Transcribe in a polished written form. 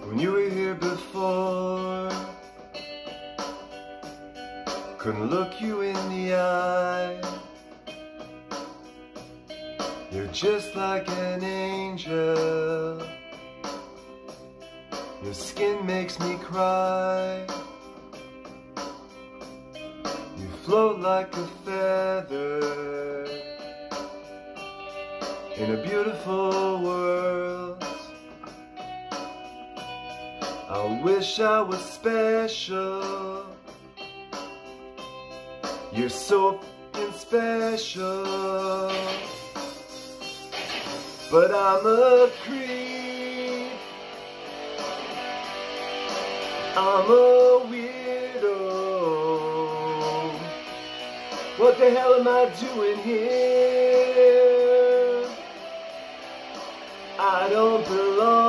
when you were here before. Couldn't look you in the eye. You're just like an angel. Your skin makes me cry. You float like a feather in a beautiful world. I wish I was special. You're so f***ing special. But I'm a creep. I'm a weirdo. What the hell am I doing here? I don't belong.